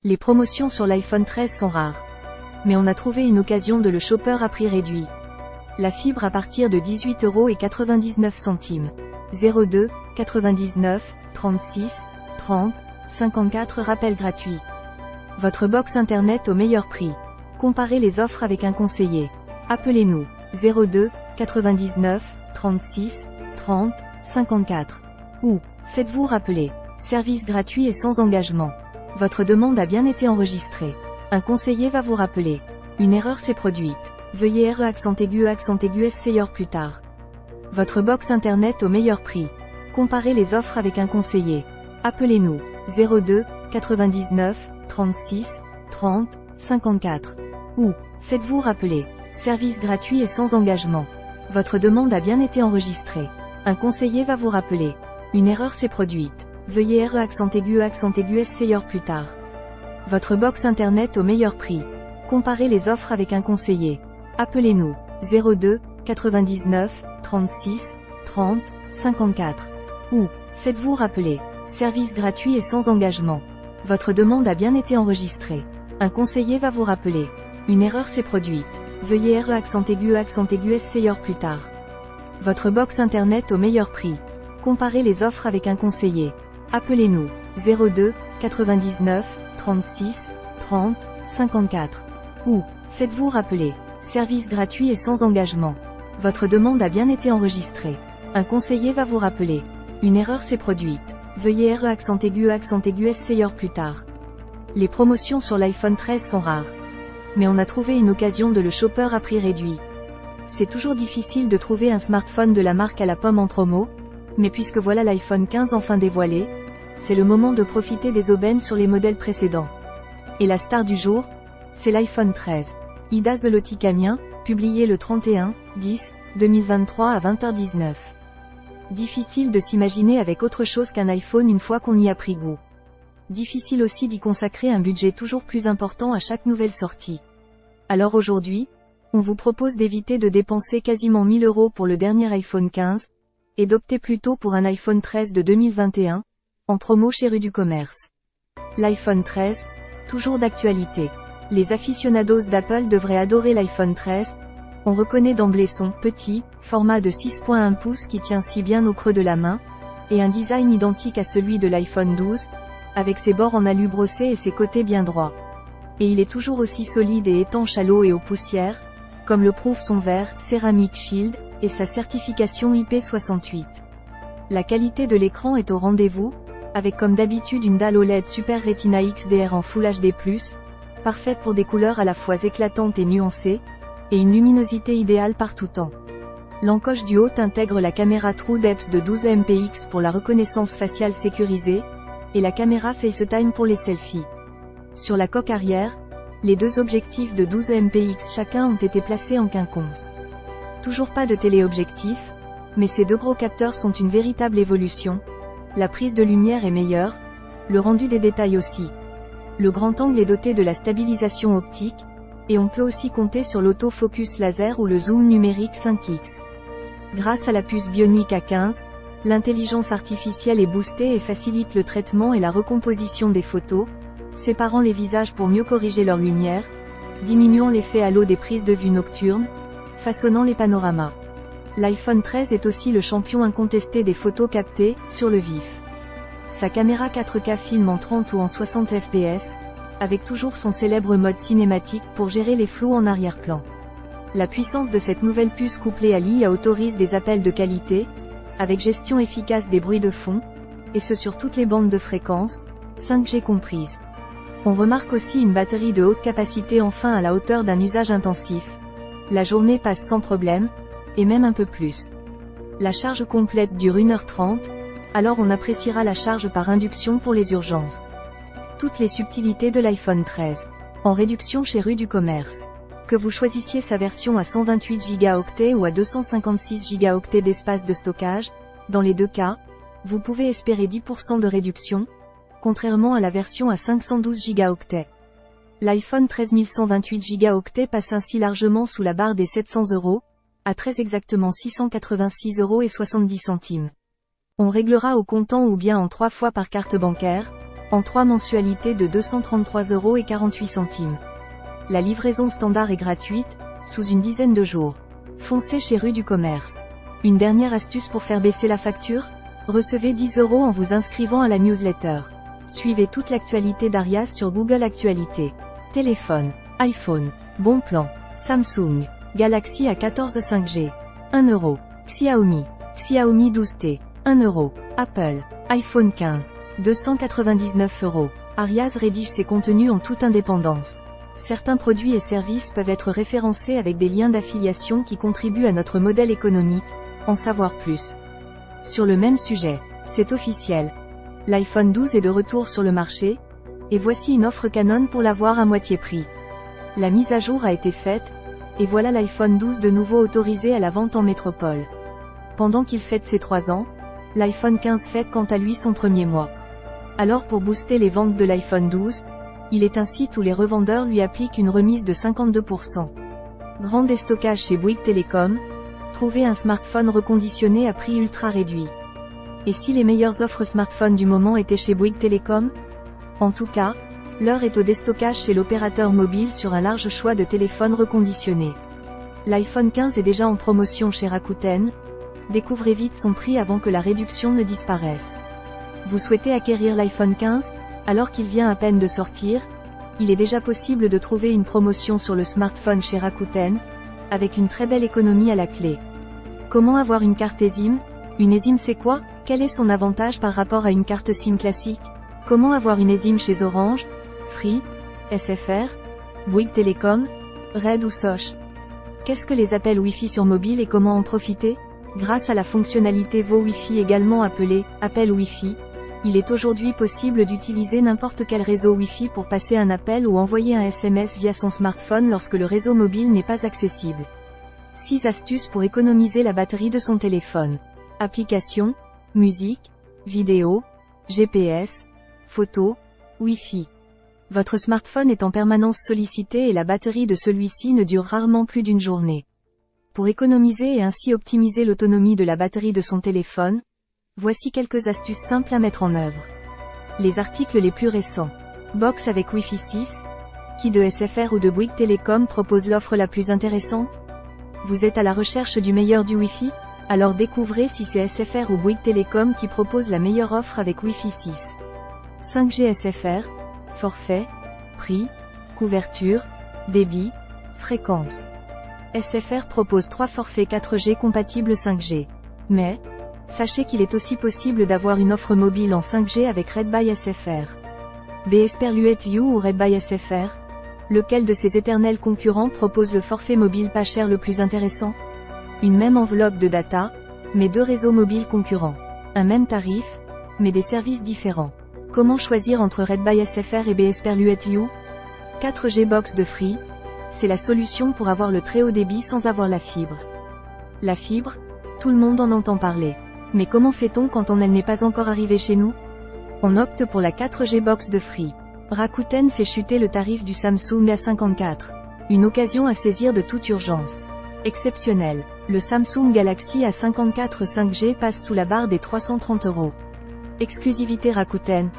Les promotions sur l'iPhone 13 sont rares. Mais on a trouvé une occasion de le shopper à prix réduit. La fibre à partir de 18,99 €. 02 99 36 30 54 rappel gratuit. Votre box internet au meilleur prix. Comparez les offres avec un conseiller. Appelez-nous 02 99 36 30 54. Ou, faites-vous rappeler. Service gratuit et sans engagement. Votre demande a bien été enregistrée. Un conseiller va vous rappeler. Une erreur s'est produite. Veuillez accent aigu essayer plus tard. Votre box internet au meilleur prix. Comparez les offres avec un conseiller. Appelez-nous 02 99 36 30 54. Ou, faites-vous rappeler. Service gratuit et sans engagement. Votre demande a bien été enregistrée. Un conseiller va vous rappeler. Une erreur s'est produite. Veuillez accent aigu essayer plus tard. Votre box internet au meilleur prix. Comparez les offres avec un conseiller. Appelez-nous 02 99 36 30 54. Ou, faites-vous rappeler. Service gratuit et sans engagement. Votre demande a bien été enregistrée. Un conseiller va vous rappeler. Une erreur s'est produite. Veuillez accent aigu essayer plus tard. Votre box internet au meilleur prix. Comparez les offres avec un conseiller. Appelez-nous 02 99 36 30 54. Ou, faites-vous rappeler. Service gratuit et sans engagement. Votre demande a bien été enregistrée. Un conseiller va vous rappeler. Une erreur s'est produite. Veuillez accent aigu essayer plus tard. Les promotions sur l'iPhone 13 sont rares. Mais on a trouvé une occasion de le shopper à prix réduit. C'est toujours difficile de trouver un smartphone de la marque à la pomme en promo, mais puisque voilà l'iPhone 15 enfin dévoilé, c'est le moment de profiter des aubaines sur les modèles précédents. Et la star du jour, c'est l'iPhone 13. Ida Zoloty-Camien, publié le 31/10/2023 à 20h19. Difficile de s'imaginer avec autre chose qu'un iPhone une fois qu'on y a pris goût. Difficile aussi d'y consacrer un budget toujours plus important à chaque nouvelle sortie. Alors aujourd'hui, on vous propose d'éviter de dépenser quasiment 1000 € pour le dernier iPhone 15, et d'opter plutôt pour un iPhone 13 de 2021, en promo chez Rue du Commerce. L'iPhone 13, toujours d'actualité. Les aficionados d'Apple devraient adorer l'iPhone 13. On reconnaît d'emblée son petit format de 6.1 pouces qui tient si bien au creux de la main, et un design identique à celui de l'iPhone 12, avec ses bords en alu brossé et ses côtés bien droits. Et il est toujours aussi solide et étanche à l'eau et aux poussières, comme le prouve son verre Ceramic Shield et sa certification IP68. La qualité de l'écran est au rendez-vous, avec comme d'habitude une dalle OLED Super Retina XDR en Full HD+, parfaite pour des couleurs à la fois éclatantes et nuancées, et une luminosité idéale par tout temps. L'encoche du haut intègre la caméra TrueDepth de 12 MP pour la reconnaissance faciale sécurisée, et la caméra FaceTime pour les selfies. Sur la coque arrière, les deux objectifs de 12 MP chacun ont été placés en quinconce. Toujours pas de téléobjectif, mais ces deux gros capteurs sont une véritable évolution. La prise de lumière est meilleure, le rendu des détails aussi. Le grand angle est doté de la stabilisation optique, et on peut aussi compter sur l'autofocus laser ou le zoom numérique 5x. Grâce à la puce Bionic A15, l'intelligence artificielle est boostée et facilite le traitement et la recomposition des photos, séparant les visages pour mieux corriger leur lumière, diminuant l'effet halo des prises de vue nocturnes, façonnant les panoramas. L'iPhone 13 est aussi le champion incontesté des photos captées sur le vif. Sa caméra 4K filme en 30 ou en 60 fps, avec toujours son célèbre mode cinématique pour gérer les flous en arrière-plan. La puissance de cette nouvelle puce couplée à l'IA autorise des appels de qualité, avec gestion efficace des bruits de fond, et ce sur toutes les bandes de fréquences, 5G comprises. On remarque aussi une batterie de haute capacité enfin à la hauteur d'un usage intensif. La journée passe sans problème, et même un peu plus. La charge complète dure 1h30, alors on appréciera la charge par induction pour les urgences. Toutes les subtilités de l'iPhone 13. En réduction chez Rue du Commerce. Que vous choisissiez sa version à 128 Go ou à 256 Go d'espace de stockage, dans les deux cas, vous pouvez espérer 10% de réduction, contrairement à la version à 512 Go. L'iPhone 13 1128 Go passe ainsi largement sous la barre des 700 €, à très exactement 686,70 €. On réglera au comptant ou bien en 3 fois par carte bancaire, en 3 mensualités de 233,48 €. La livraison standard est gratuite, sous une dizaine de jours. Foncez chez Rue du Commerce. Une dernière astuce pour faire baisser la facture? Recevez 10 € en vous inscrivant à la newsletter. Suivez toute l'actualité d'Arias sur Google Actualité. Téléphone, iPhone, bon plan, Samsung, Galaxy A14 5G, 1 €. Xiaomi, Xiaomi 12T, 1 €. Apple, iPhone 15, 299 €. Arias rédige ses contenus en toute indépendance. Certains produits et services peuvent être référencés avec des liens d'affiliation qui contribuent à notre modèle économique. En savoir plus sur le même sujet. C'est officiel. L'iPhone 12 est de retour sur le marché, et voici une offre Canon pour l'avoir à moitié prix. La mise à jour a été faite, et voilà l'iPhone 12 de nouveau autorisé à la vente en métropole. Pendant qu'il fête ses 3 ans, l'iPhone 15 fête quant à lui son premier mois. Alors pour booster les ventes de l'iPhone 12, il est un site où les revendeurs lui appliquent une remise de 52%. Grand déstockage chez Bouygues Télécom, trouvez un smartphone reconditionné à prix ultra réduit. Et si les meilleures offres smartphones du moment étaient chez Bouygues Télécom? En tout cas, l'heure est au déstockage chez l'opérateur mobile sur un large choix de téléphones reconditionnés. L'iPhone 15 est déjà en promotion chez Rakuten. Découvrez vite son prix avant que la réduction ne disparaisse. Vous souhaitez acquérir l'iPhone 15? Alors qu'il vient à peine de sortir, il est déjà possible de trouver une promotion sur le smartphone chez Rakuten, avec une très belle économie à la clé. Comment avoir une carte eSIM? Une eSIM c'est quoi? Quel est son avantage par rapport à une carte SIM classique? Comment avoir une eSIM chez Orange, Free, SFR, Bouygues Télécom, Red ou Soch? Qu'est-ce que les appels Wi-Fi sur mobile et comment en profiter? Grâce à la fonctionnalité VO Wi-Fi également appelée appel Wi-Fi, il est aujourd'hui possible d'utiliser n'importe quel réseau Wi-Fi pour passer un appel ou envoyer un SMS via son smartphone lorsque le réseau mobile n'est pas accessible. 6 astuces pour économiser la batterie de son téléphone. Applications, musique, vidéo, GPS, photos, Wi-Fi. Votre smartphone est en permanence sollicité et la batterie de celui-ci ne dure rarement plus d'une journée. Pour économiser et ainsi optimiser l'autonomie de la batterie de son téléphone, voici quelques astuces simples à mettre en œuvre. Les articles les plus récents. Box avec Wi-Fi 6. Qui de SFR ou de Bouygues Télécom propose l'offre la plus intéressante? Vous êtes à la recherche du meilleur du Wi-Fi? Alors découvrez si c'est SFR ou Bouygues Télécom qui propose la meilleure offre avec Wi-Fi 6. 5G SFR, forfait, prix, couverture, débit, fréquence. SFR propose 3 forfaits 4G compatibles 5G. Mais, sachez qu'il est aussi possible d'avoir une offre mobile en 5G avec Red by SFR. BSperluette You ou Red by SFR? Lequel de ces éternels concurrents propose le forfait mobile pas cher le plus intéressant? Une même enveloppe de data, mais 2 réseaux mobiles concurrents. Un même tarif, mais des services différents. Comment choisir entre Red by SFR et BSperluette You? 4G Box de Free, c'est la solution pour avoir le très haut débit sans avoir la fibre. La fibre, tout le monde en entend parler. Mais comment fait-on quand elle n'est pas encore arrivée chez nous? On opte pour la 4G Box de Free. Rakuten fait chuter le tarif du Samsung A54. Une occasion à saisir de toute urgence. Exceptionnel. Le Samsung Galaxy A54 5G passe sous la barre des 330 €. Exclusivité Rakuten.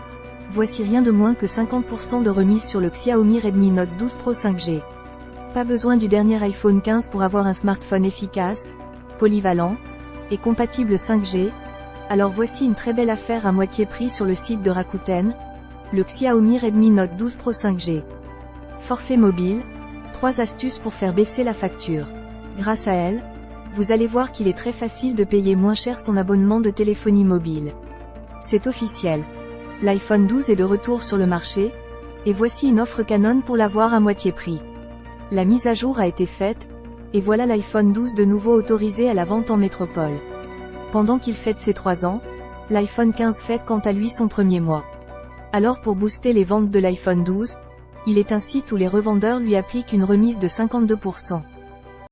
Voici rien de moins que 50% de remise sur le Xiaomi Redmi Note 12 Pro 5G. Pas besoin du dernier iPhone 15 pour avoir un smartphone efficace, polyvalent, et compatible 5G, alors voici une très belle affaire à moitié prix sur le site de Rakuten, le Xiaomi Redmi Note 12 Pro 5G. Forfait mobile, 3 astuces pour faire baisser la facture. Grâce à elles, vous allez voir qu'il est très facile de payer moins cher son abonnement de téléphonie mobile. C'est officiel. L'iPhone 12 est de retour sur le marché, et voici une offre Canon pour l'avoir à moitié prix. La mise à jour a été faite, et voilà l'iPhone 12 de nouveau autorisé à la vente en métropole. Pendant qu'il fête ses 3 ans, l'iPhone 15 fête quant à lui son premier mois. Alors pour booster les ventes de l'iPhone 12, il est un site où les revendeurs lui appliquent une remise de 52%.